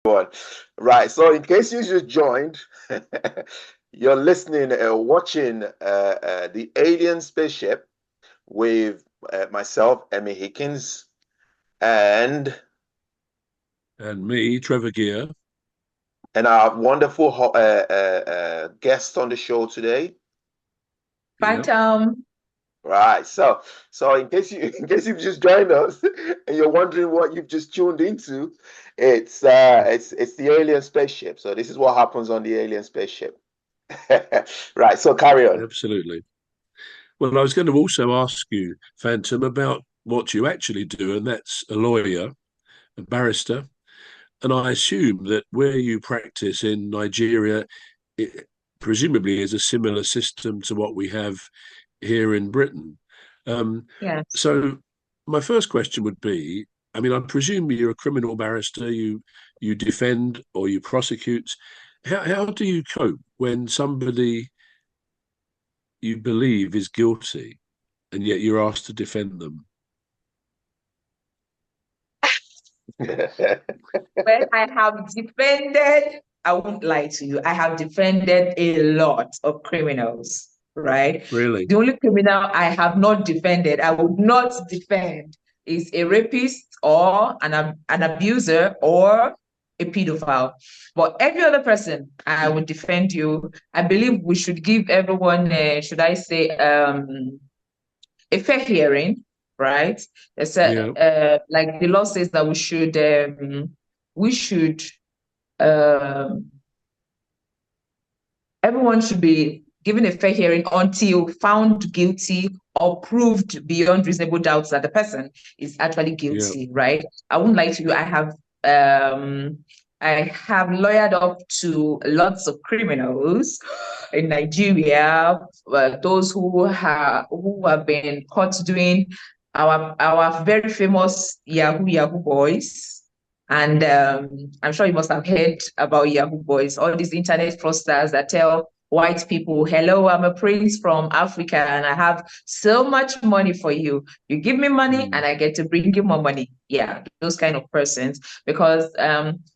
One. Right. So, in case you just joined, you're listening, watching the Alien Spaceship with myself, Emmy Hikins, and Me, Trevor Gear. our wonderful guest on the show today. Yeah. Phantom. Right. So in case in case you've just joined us and you're wondering what you've just tuned into, it's the Alien Spaceship. So this is what happens on the Alien Spaceship. Right. So carry on. Absolutely. Well, I was going to also ask you, Phantom, about what you actually do, and that's a lawyer, a barrister. And I assume that where you practice in Nigeria, it presumably is a similar system to what we have here in Britain. Yes. So my first question would be, I mean, I presume you're a criminal barrister, you defend or you prosecute. How do you cope when somebody you believe is guilty and yet you're asked to defend them? Well, I have defended, I won't lie to you, I have defended a lot of criminals, right? Really? The only criminal I have not defended, I would not defend, is a rapist or an abuser or a pedophile. But every other person, I would defend you. I believe we should give everyone, should I say, a fair hearing, right? It's Yeah. like the law says that we should um, everyone should be given a fair hearing until found guilty or proved beyond reasonable doubts that the person is actually Yeah. guilty, right? I wouldn't lie to you. I have lawyered up to lots of criminals in Nigeria, those who have been caught doing our very famous Yahoo boys. And I'm sure you must have heard about Yahoo boys, all these internet fraudsters that tell white people, hello, I'm a prince from Africa and I have so much money for you. You give me money and I get to bring you more money. Yeah, those kind of persons. Because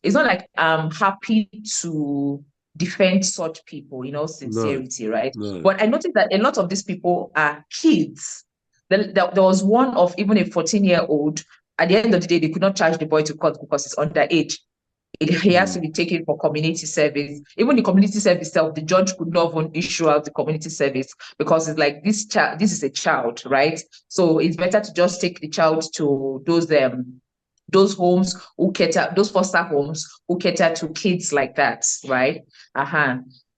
it's not like I'm happy to defend such people, No, sincerity, right? no. But I noticed that a lot of these people are kids. There was one of even a 14-year-old. At the end of the day, they could not charge the boy to court because it's underage. He has to be taken for community service. Even the community service itself, the judge could not even issue out the community service because it's like this child, this is a child, right? So it's better to just take the child to those homes who cater, those foster homes who cater to kids like that, right?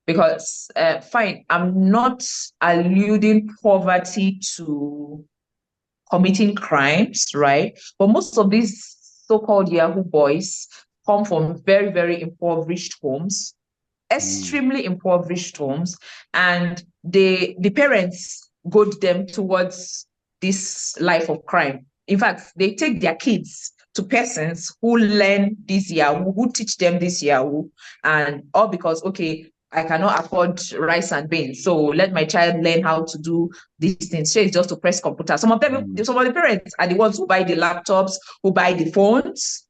Because fine, I'm not alluding poverty to committing crimes, right? But most of these so-called Yahoo boys come from very, very impoverished homes, extremely impoverished homes, and the parents goad them towards this life of crime. In fact, they take their kids to persons who learn this Yahoo, who teach them this Yahoo, and all because, okay, I cannot afford rice and beans. So let my child learn how to do these things. So it's just to press computer. Some of the parents are the ones who buy the laptops, who buy the phones.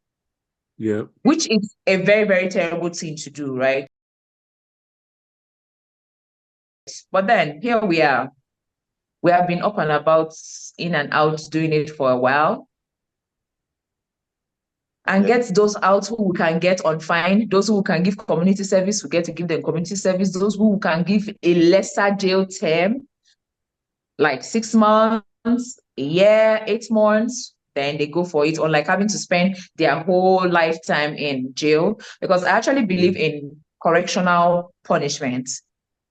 Yeah. Which is a very, very terrible thing to do, right? But then here we are. We have been up and about, in and out, doing it for a while. And get those out who we can get on fine, those who can give community service, we get to give them community service, those who can give a lesser jail term, like 6 months, a year, 8 months, then they go for it, or like having to spend their whole lifetime in jail. Because I actually believe in correctional punishment.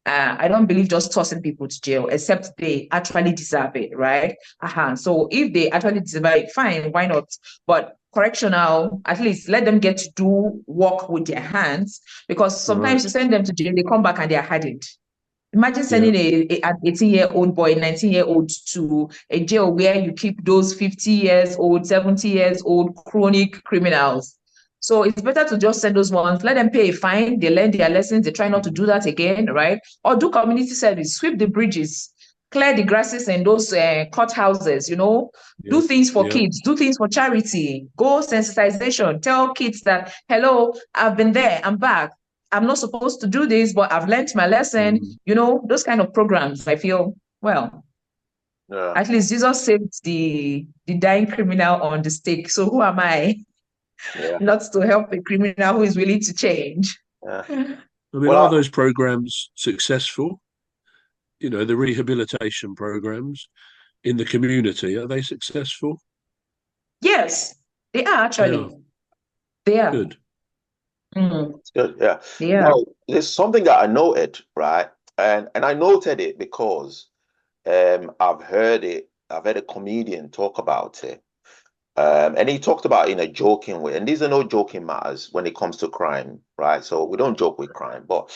I don't believe just tossing people to jail, except they actually deserve it, right? So if they actually deserve it, fine, why not? But correctional, at least let them get to do work with their hands, because sometimes you send them to jail, they come back and they are hardened. Imagine sending an 18-year-old boy, 19-year-old to a jail where you keep those 50 years old, 70 years old chronic criminals. So it's better to just send those ones, let them pay a fine, they learn their lessons, they try not to do that again, right? Or do community service, sweep the bridges, clear the grasses in those courthouses, do things for kids, do things for charity, go sensitization, tell kids that, hello, I've been there, I'm back. I'm not supposed to do this, but I've learned my lesson. Those kind of programs, I feel, well, at least Jesus saved the dying criminal on the stake. So who am I not to help a criminal who is willing to change? I mean, are those programs successful? The rehabilitation programs in the community, are they successful? Yes, they are actually. They are. Good. It's good, yeah. Now, there's something that I noted, right? And I noted it because I've heard a comedian talk about it. And he talked about it in a joking way. And these are no joking matters when it comes to crime, right? So we don't joke with crime. But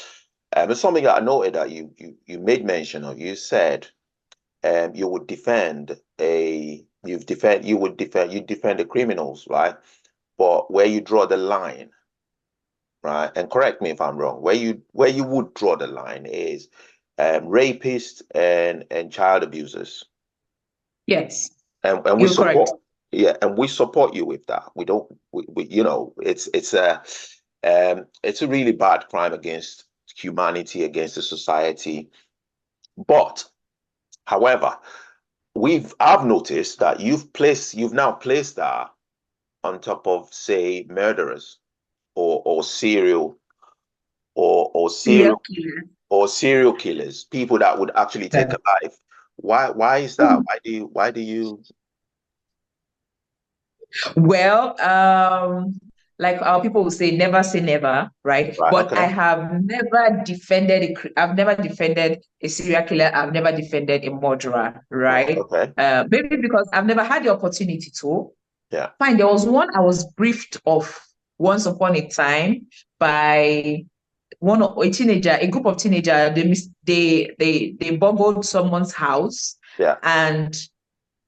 it's something that I noted that you made mention of. You said you would defend the criminals, right? But where you draw the line, right? And correct me if I'm wrong. Where you would draw the line is rapists and child abusers. Yes. And we support. Correct. Yeah, and we support you with that. We don't. It's a really bad crime against humanity, against the society. But, however, I've noticed that you've now placed that on top of, say, murderers or serial killers, people that would actually take a life. Why is that? Why do you? Well, like our people will say, never say never, right? But Okay. I have never defended a serial killer. I've never defended a murderer, right? Okay. Maybe because I've never had the opportunity to. Yeah. Fine. There was one I was briefed of once upon a time by a group of teenagers. They burgled someone's house. Yeah. And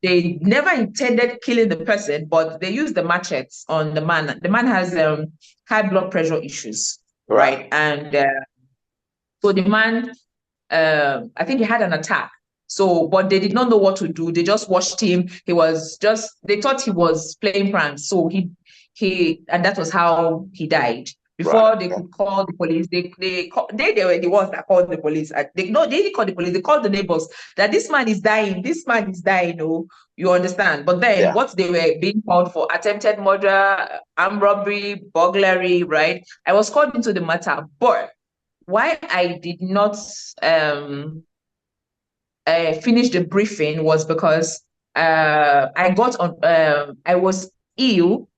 they never intended killing the person, but they used the machetes on the man. The man has high blood pressure issues, right? And so the man, I think he had an attack. So, but they did not know what to do. They just watched him. They thought he was playing pranks. So and that was how he died. Before they could call the police, they were the ones that called the police. They didn't call the police. They called the neighbors that this man is dying. This man is dying. Oh, you understand? But then what they were being called for: attempted murder, armed robbery, burglary. Right? I was called into the matter, but why I did not finish the briefing was because I was ill